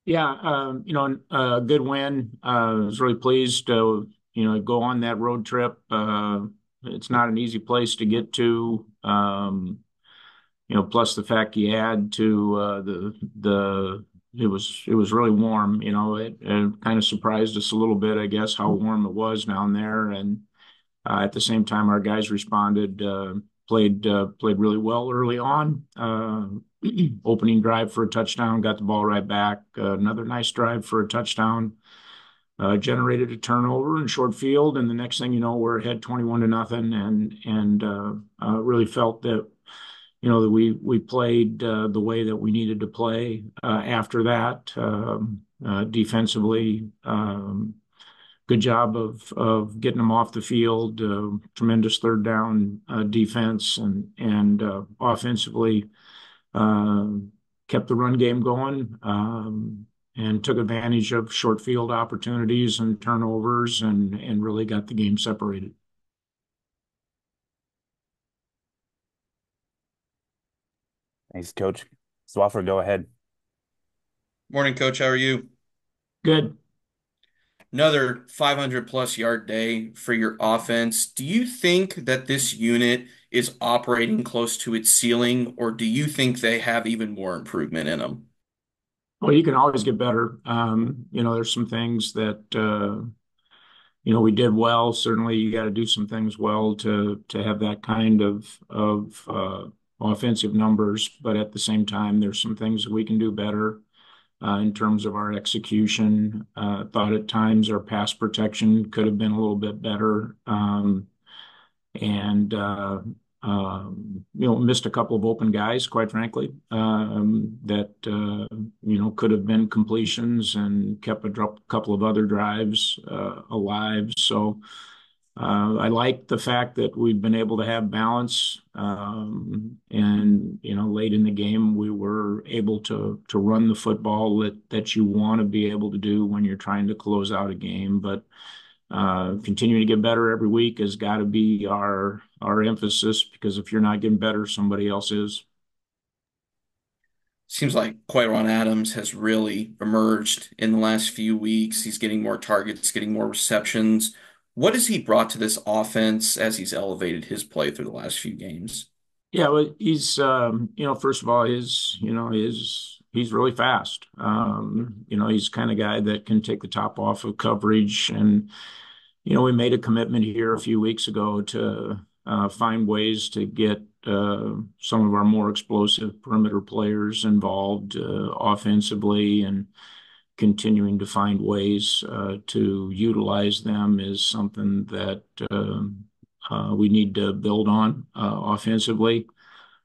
Yeah, good win. I was really pleased to, go on that road trip. It's not an easy place to get to. Plus the fact you add to it was really warm. It kind of surprised us a little bit, I guess, how warm it was down there. And at the same time, our guys responded, played really well early on. Opening drive for a touchdown, got the ball right back. Another nice drive for a touchdown. Generated a turnover in short field, and the next thing you know, we're ahead 21 to nothing, and really felt that that we played the way that we needed to play after that. Defensively, good job of getting them off the field. Tremendous third down defense, and offensively uh, kept the run game going, and took advantage of short field opportunities and turnovers, and really got the game separated. Thanks, Coach. Swaffer, go ahead. Morning, Coach. How are you? Good. Another 500 plus yard day for your offense. Do you think that this unit is operating close to its ceiling, or do you think they have even more improvement in them? Well, you can always get better. There's some things that we did well. Certainly, you got to do some things well to have that kind of offensive numbers. But at the same time, there's some things that we can do better in terms of our execution. Thought at times our pass protection could have been a little bit better, and missed a couple of open guys, quite frankly, that could have been completions and kept couple of other drives alive. So I like the fact that we've been able to have balance, and late in the game we were able to run the football that you want to be able to do when you're trying to close out a game. But continuing to get better every week has got to be our emphasis, because if you're not getting better, somebody else is. Seems like Quayron Adams has really emerged in the last few weeks. He's getting more targets, getting more receptions. What has he brought to this offense as he's elevated his play through the last few games? Yeah, well, he's first of all, he's really fast. He's the kind of guy that can take the top off of coverage, and we made a commitment here a few weeks ago to find ways to get some of our more explosive perimeter players involved offensively, and continuing to find ways to utilize them is something that we need to build on offensively.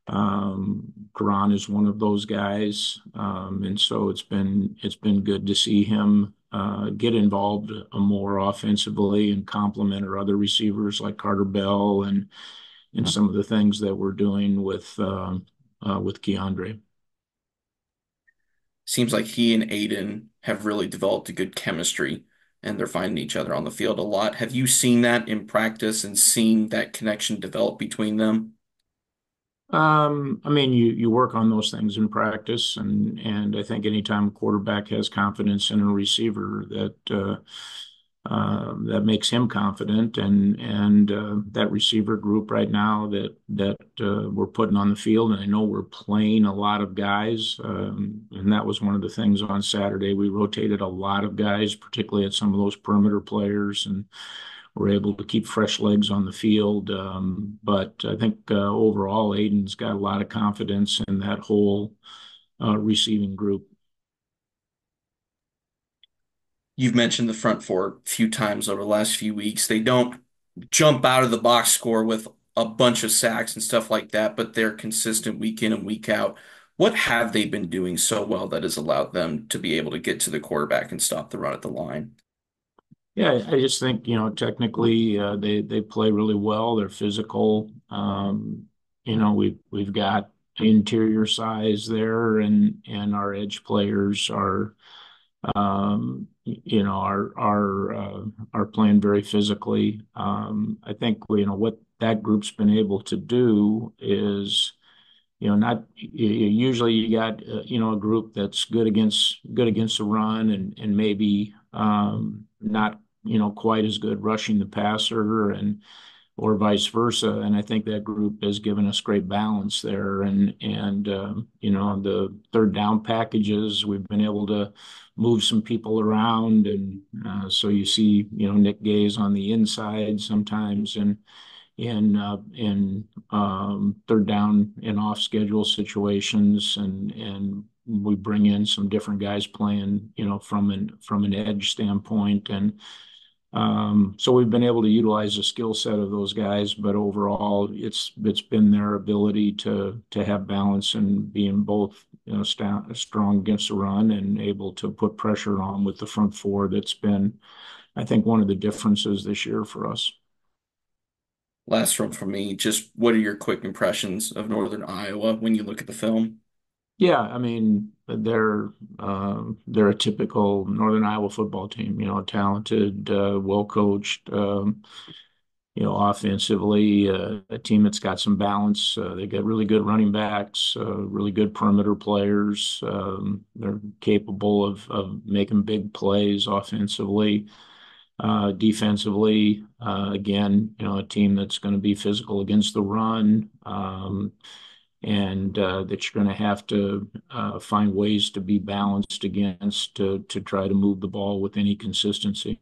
Karan is one of those guys, and so it's been good to see him get involved more offensively and complement our other receivers like Carter Bell, and some of the things that we're doing with Keandre. Seems like he and Aiden have really developed a good chemistry and they're finding each other on the field a lot. Have you seen that in practice and seen that connection develop between them? I mean, you work on those things in practice, and I think anytime a quarterback has confidence in a receiver, that makes him confident, and that receiver group right now that we're putting on the field, and I know we're playing a lot of guys, and that was one of the things on Saturday. We rotated a lot of guys, particularly at some of those perimeter players, and we're able to keep fresh legs on the field. But I think overall, Aiden's got a lot of confidence in that whole receiving group. You've mentioned the front four a few times over the last few weeks. They don't jump out of the box score with a bunch of sacks and stuff like that, but they're consistent week in and week out. What have they been doing so well that has allowed them to be able to get to the quarterback and stop the run at the line? Yeah, I just think, technically they play really well. They're physical. We've got interior size there, and our edge players are playing very physically. I think what that group's been able to do is not usually you got a group that's good against the run and maybe not quite as good rushing the passer and or vice versa. And I think that group has given us great balance there. And the third down packages, we've been able to move some people around, and so you see Nick Gay's on the inside sometimes, and in third down and off schedule situations, and we bring in some different guys playing from an edge standpoint. And so we've been able to utilize the skill set of those guys, but overall it's been their ability to have balance and being both strong against the run and able to put pressure on with the front four that's been, I think, one of the differences this year for us. Last one from me. Just what are your quick impressions of Northern Iowa when you look at the film? Yeah, I mean they're a typical Northern Iowa football team. Talented, well coached. Offensively, a team that's got some balance. They got really good running backs, really good perimeter players. They're capable of making big plays offensively. Defensively, again, a team that's going to be physical against the run, and that you're going to have to find ways to be balanced against to try to move the ball with any consistency.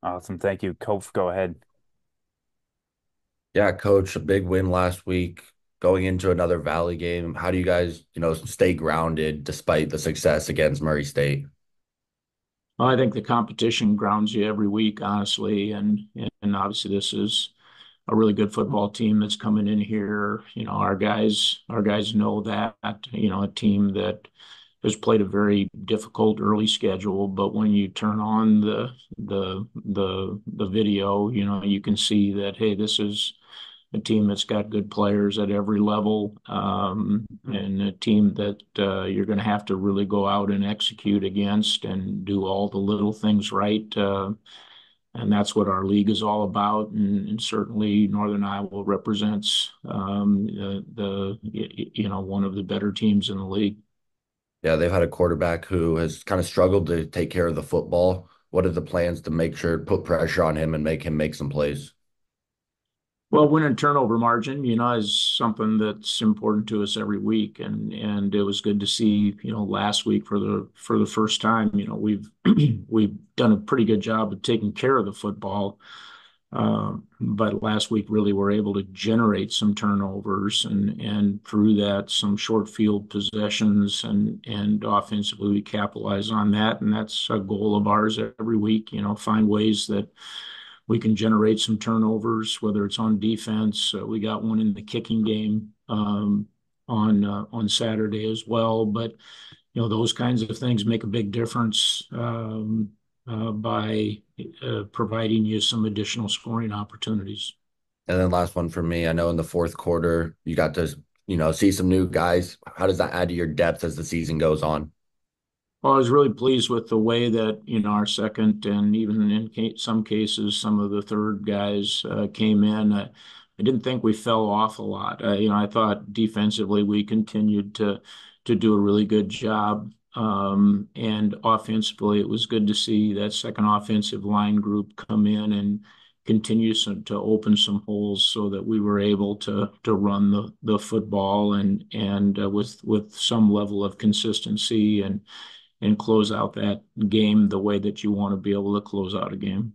Awesome. Thank you. Coach, go ahead. Yeah, coach, a big win last week. Going into another Valley game, how do you guys, stay grounded despite the success against Murray State? Well, I think the competition grounds you every week, honestly, and obviously this is a really good football team that's coming in here. Our guys know that. A team that has played a very difficult early schedule, but when you turn on the video, you can see that, hey, this is a team that's got good players at every level, and a team that you're going to have to really go out and execute against and do all the little things right. And that's what our league is all about. And certainly Northern Iowa represents one of the better teams in the league. Yeah, they've had a quarterback who has kind of struggled to take care of the football. What are the plans to make sure, put pressure on him and make him make some plays? Well, win and turnover margin, is something that's important to us every week, and it was good to see, last week for the first time, we've done a pretty good job of taking care of the football, but last week really were able to generate some turnovers and through that some short field possessions and offensively we capitalize on that, and that's a goal of ours every week. Find ways that we can generate some turnovers, whether it's on defense. We got one in the kicking game on Saturday as well. But those kinds of things make a big difference by providing you some additional scoring opportunities. And then last one for me, I know in the fourth quarter you got to, see some new guys. How does that add to your depth as the season goes on? Well, I was really pleased with the way that, our second and even in some cases, some of the third guys came in. I didn't think we fell off a lot. I thought defensively we continued to do a really good job. And offensively, it was good to see that second offensive line group come in and continue to open some holes so that we were able to run the football and with some level of consistency and close out that game the way that you want to be able to close out a game.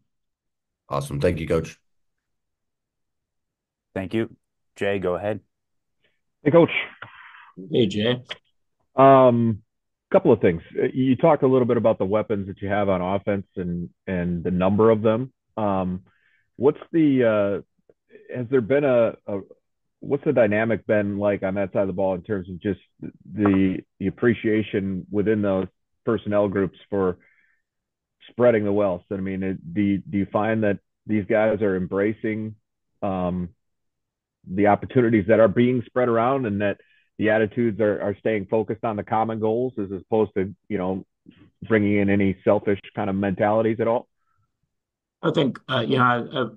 Awesome. Thank you, coach. Thank you. Jay, go ahead. Hey, Coach. Hey, Jay. Couple of things. You talked a little bit about the weapons that you have on offense and the number of them. What's the has there been a what's the dynamic been like on that side of the ball in terms of just the appreciation within those personnel groups for spreading the wealth? I mean, do you find that these guys are embracing the opportunities that are being spread around and that the attitudes are staying focused on the common goals as opposed to, bringing in any selfish kind of mentalities at all? I think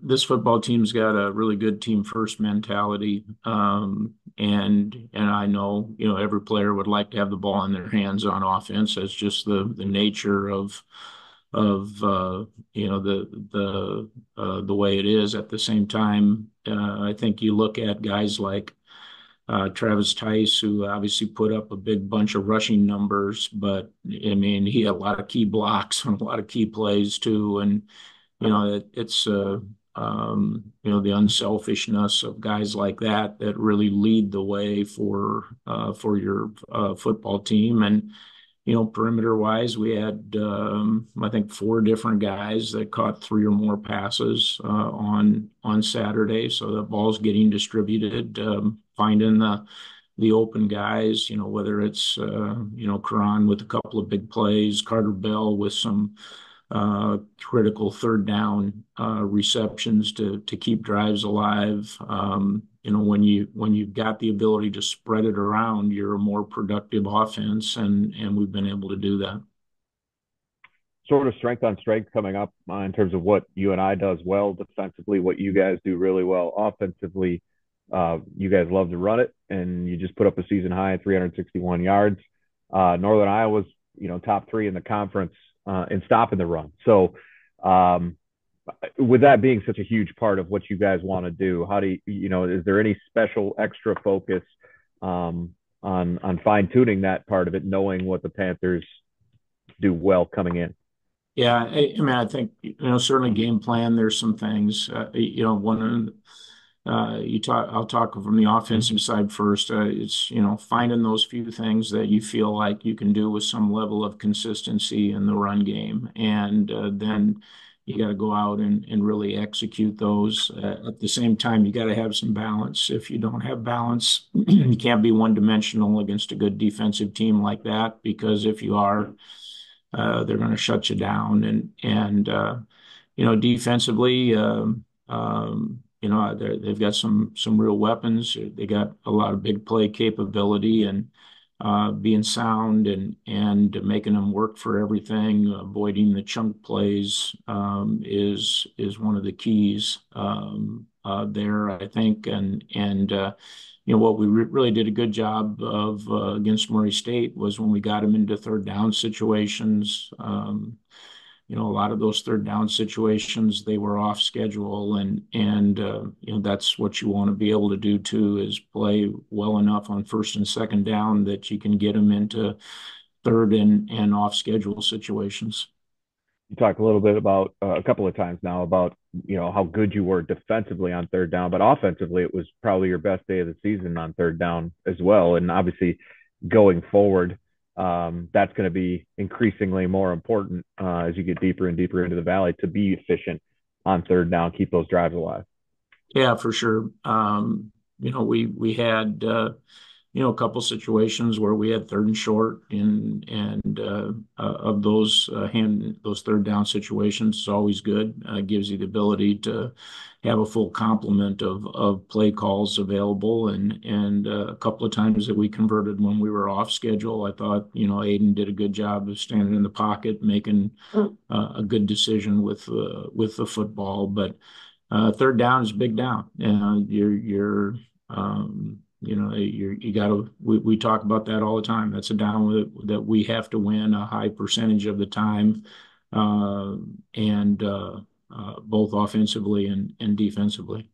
this football team's got a really good team first mentality, and I know every player would like to have the ball in their hands on offense. That's just the nature of the way it is. At the same time, I think you look at guys like Travis Tice, who obviously put up a big bunch of rushing numbers, but I mean, he had a lot of key blocks on a lot of key plays too. And, the unselfishness of guys like that really lead the way for your football team. And, perimeter wise, we had, I think, four different guys that caught three or more passes on Saturday. So the ball's getting distributed, finding the open guys, whether it's, Karan with a couple of big plays, Carter Bell with some critical third down receptions to keep drives alive. When you've got the ability to spread it around, you're a more productive offense, and we've been able to do that. Sort of strength on strength coming up in terms of what UNI does well defensively, what you guys do really well offensively. You guys love to run it, and you just put up a season high at 361 yards. Northern Iowa's, top three in the conference in stopping the run. So, with that being such a huge part of what you guys want to do, how do is there any special extra focus on fine tuning that part of it, knowing what the Panthers do well coming in? Yeah, I mean, I think certainly game plan. There's some things. One I'll talk from the offensive side first. It's finding those few things that you feel like you can do with some level of consistency in the run game, and then you got to go out and really execute those. At the same time, you got to have some balance. If you don't have balance, you can't be one dimensional against a good defensive team like that, because if you are, they're going to shut you down. And defensively, they've got some real weapons. They got a lot of big play capability, and being sound and making them work for everything, avoiding the chunk plays is one of the keys there, I think. And what we really did a good job of against Murray State was when we got them into third down situations. A lot of those third down situations, they were off schedule, and that's what you want to be able to do too, is play well enough on first and second down that you can get them into third and off schedule situations. You talked a little bit about a couple of times now about how good you were defensively on third down, but offensively it was probably your best day of the season on third down as well. And obviously, going forward, that's going to be increasingly more important as you get deeper and deeper into the valley to be efficient on third down, keep those drives alive. Yeah, for sure. We had a couple situations where we had third and short, and of those third down situations, it's always good. Gives you the ability to have a full complement of play calls available, and a couple of times that we converted when we were off schedule. I thought Aiden did a good job of standing in the pocket, making a good decision with the football. But third down is a big down. You got to. We talk about that all the time. That's a down that we have to win a high percentage of the time, and both offensively and defensively.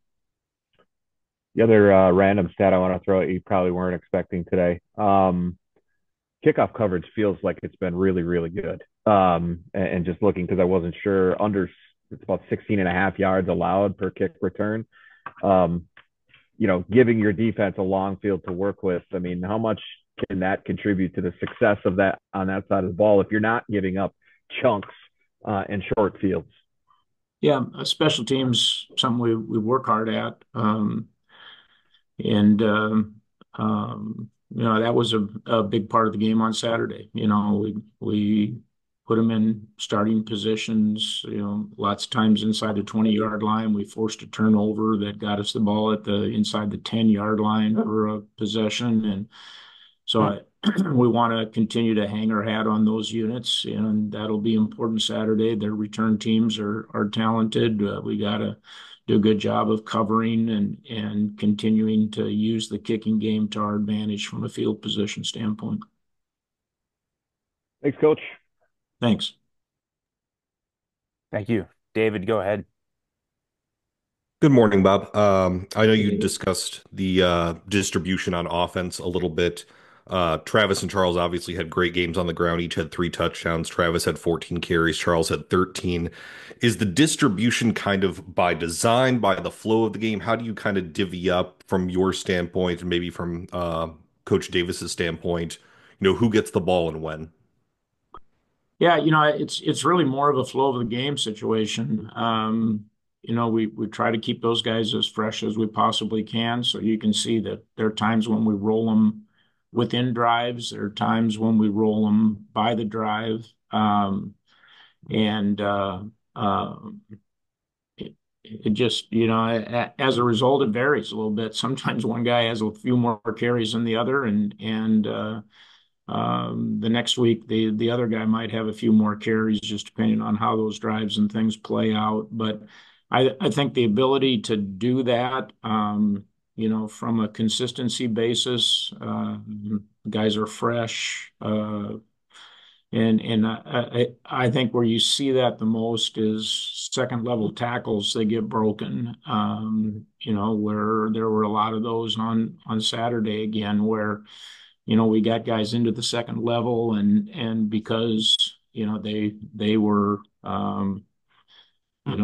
The other random stat I want to throw at you probably weren't expecting today. Kickoff coverage feels like it's been really, really good. And just looking, because I wasn't sure, it's about 16 and a half yards allowed per kick return. Giving your defense a long field to work with. I mean, how much can that contribute to the success of that on that side of the ball if you're not giving up chunks and short fields? Yeah, special teams, something we work hard at. And that was a big part of the game on Saturday. We put them in starting positions, lots of times inside the 20-yard line. We forced a turnover that got us the ball inside the 10-yard line for a possession. And so we want to continue to hang our hat on those units, and that'll be important Saturday. Their return teams are talented. We got to do a good job of covering and continuing to use the kicking game to our advantage from a field position standpoint. Thanks, Coach. Thanks. Thank you. David, go ahead. Good morning, Bob. I know you discussed the distribution on offense a little bit. Travis and Charles obviously had great games on the ground. Each had 3 touchdowns. Travis had 14 carries. Charles had 13. Is the distribution kind of by design, by the flow of the game? How do you kind of divvy up from your standpoint and maybe from Coach Davis's standpoint, who gets the ball and when? Yeah, it's really more of a flow of the game situation. We try to keep those guys as fresh as we possibly can. So you can see that there are times when we roll them within drives. There are times when we roll them by the drive. And it just, as a result, it varies a little bit. Sometimes one guy has a few more carries than the other, and the next week, the other guy might have a few more carries, just depending on how those drives and things play out. But I think the ability to do that, from a consistency basis, guys are fresh. And I think where you see that the most is second level tackles. They get broken, where there were a lot of those on Saturday again, where we got guys into the second level, and because they were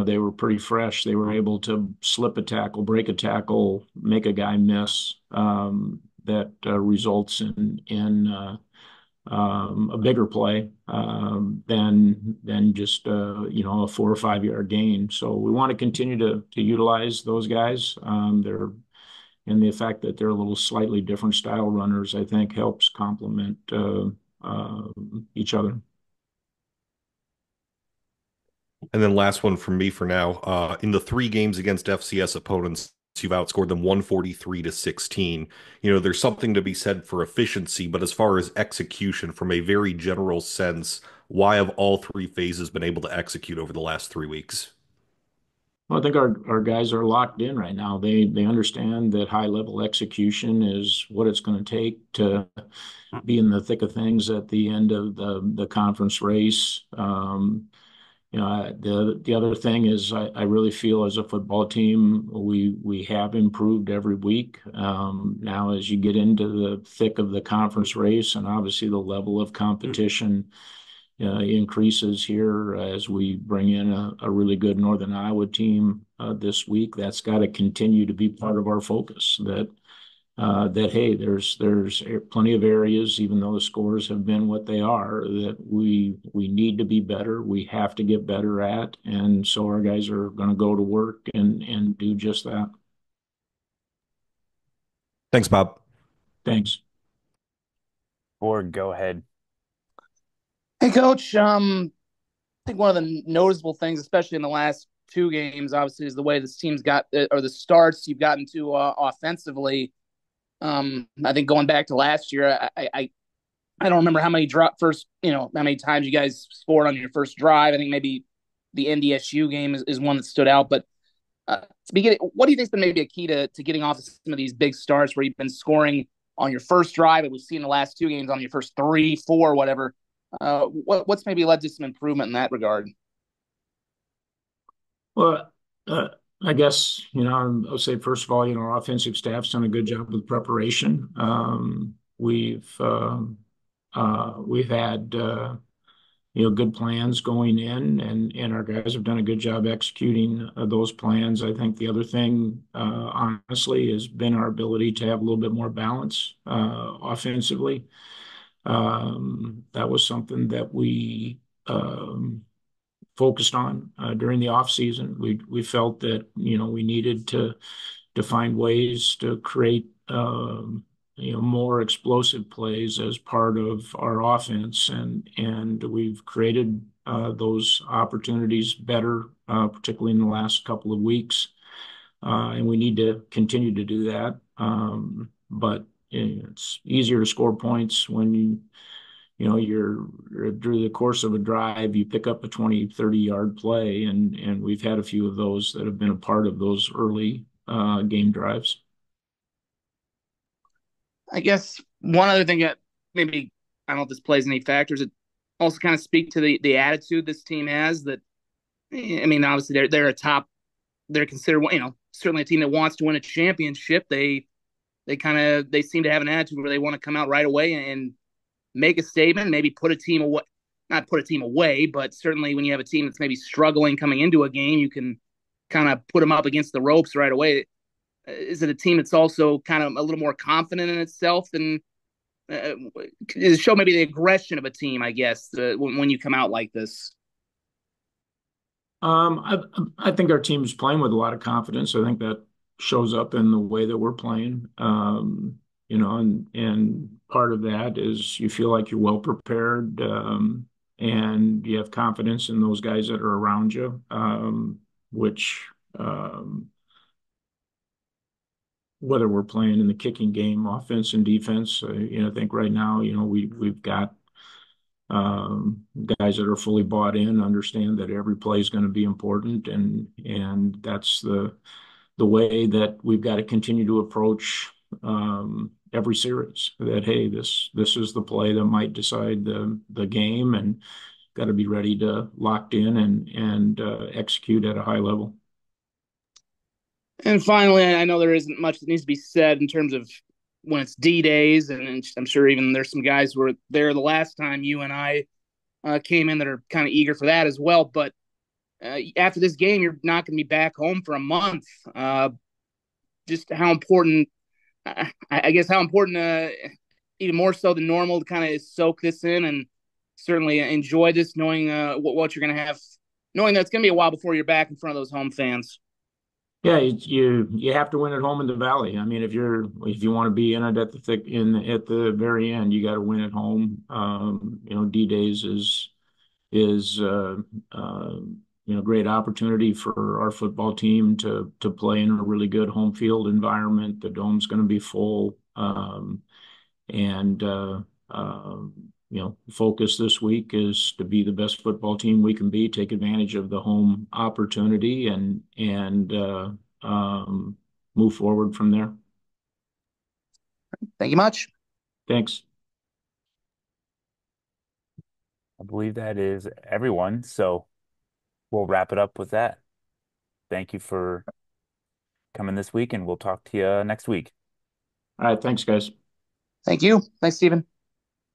they were pretty fresh. They were able to slip a tackle, break a tackle, make a guy miss, that results in a bigger play, than just a 4 or 5 yard gain. So we want to continue to utilize those guys. And the fact that they're a little slightly different style runners, I think, helps complement each other. And then last one from me for now. In the 3 games against FCS opponents, you've outscored them 143-16. There's something to be said for efficiency, but as far as execution, from a very general sense, why have all 3 phases been able to execute over the last 3 weeks? Well, I think our guys are locked in right now. They understand that high level execution is what it's going to take to be in the thick of things at the end of the conference race. The other thing is I really feel as a football team we have improved every week. Now, as you get into the thick of the conference race, and obviously the level of competition increases here as we bring in a really good Northern Iowa team this week. That's got to continue to be part of our focus. That hey, there's plenty of areas, even though the scores have been what they are, that we need to be better. We have to get better at, and so our guys are going to go to work and do just that. Thanks, Bob. Thanks. Borg, go ahead. Hey, Coach. I think one of the noticeable things, especially in the last 2 games, obviously, is the way this team's got, or the starts you've gotten to offensively. I think going back to last year, I don't remember how many how many times you guys scored on your first drive. I think maybe the NDSU game is one that stood out. But what do you think's been maybe a key to getting off some of these big starts where you've been scoring on your first drive, and we've seen the last 2 games on your first 3, 4, whatever? What's maybe led to some improvement in that regard? Well, I guess, I'll say, first of all, our offensive staff's done a good job with preparation. We've had, good plans going in, and our guys have done a good job executing those plans. I think the other thing, honestly, has been our ability to have a little bit more balance offensively. That was something that we focused on during the off season. We felt that we needed to find ways to create more explosive plays as part of our offense, and we've created those opportunities better, particularly in the last couple of weeks, and we need to continue to do that. But it's easier to score points when you're through the course of a drive, you pick up a 20, 30-yard play, and we've had a few of those that have been a part of those early game drives. I guess one other thing that maybe I don't know if this plays any factors. It also kind of speak to the attitude this team has. That I mean, obviously they're a top. They're considered certainly a team that wants to win a championship. They seem to have an attitude where they want to come out right away and make a statement, maybe put a team away. Not put a team away, but certainly when you have a team that's maybe struggling coming into a game, you can kind of put them up against the ropes right away. Is it a team that's also kind of a little more confident in itself than show maybe the aggression of a team, I guess, when you come out like this? I think our team is playing with a lot of confidence. I think that shows up in the way that we're playing. And part of that is you feel like you're well prepared, and you have confidence in those guys that are around you, which whether we're playing in the kicking game, offense and defense, I think right now, we've got guys that are fully bought in, understand that every play is going to be important, and that's the way that we've got to continue to approach every series. That hey, this is the play that might decide the game, and got to be ready to locked in and execute at a high level. And finally, I know there isn't much that needs to be said in terms of when it's D days, and I'm sure even there's some guys who were there the last time UNI came in that are kind of eager for that as well. But after this game, you're not going to be back home for a month. Just how important, I guess, how important, even more so than normal, to kind of soak this in and certainly enjoy this, knowing what you're going to have, knowing that it's going to be a while before you're back in front of those home fans. Yeah, you have to win at home in the Valley. I mean, if you want to be in it at at the very end, you got to win at home. D days is great opportunity for our football team to play in a really good home field environment. The dome's going to be full, and focus this week is to be the best football team we can be, take advantage of the home opportunity, and move forward from there. Thank you much. Thanks. I believe that is everyone. So we'll wrap it up with that. Thank you for coming this week, and we'll talk to you next week. All right, thanks, guys. Thank you. Thanks, Stephen.